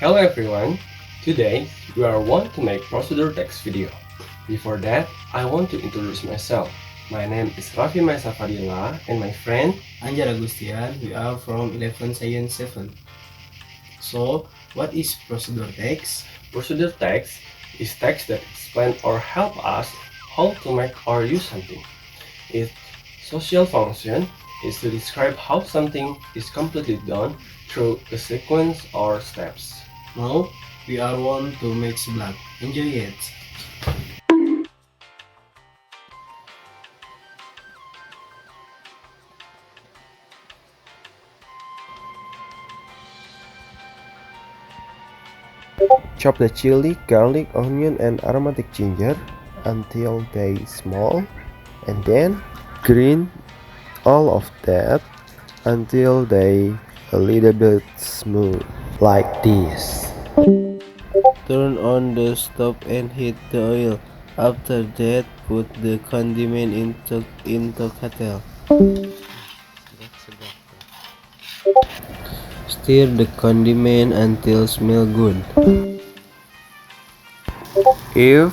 Hello everyone, today we are want to make procedure text video. Before that, I want to introduce myself. My name is Raffi Mahesa Fhadillah and my friend Agustian. We are from 11 Science 7. So, what is procedure text? Procedure text is text that explain or help us how to make or use something. Its social function is to describe how something is completely done through a sequence or steps. Now, we are want to make seblak. Enjoy it. Chop the chili, garlic, onion, and aromatic ginger until they small, and then grind all of that until they a little bit smooth, like this. Turn on the stove and heat the oil. After that, put the condiment into kettle. Stir the condiment until smell good. If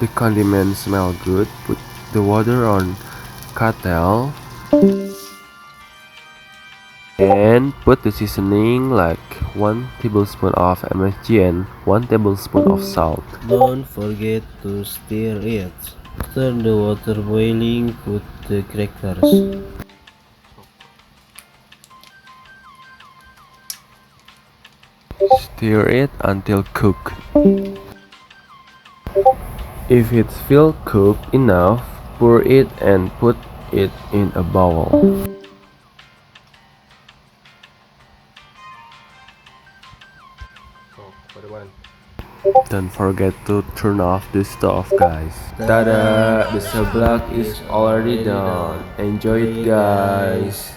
the condiments smell good, put the water on kettle and put the seasoning like 1 tablespoon of MSG and 1 tablespoon of salt. Don't forget to stir it. After the water boiling, put the crackers. Stir it until cooked. If it feels cooked enough, pour it and put it in a bowl. Don't forget to turn off the stove, guys. Tada! The seblak is already done. Enjoy it, guys.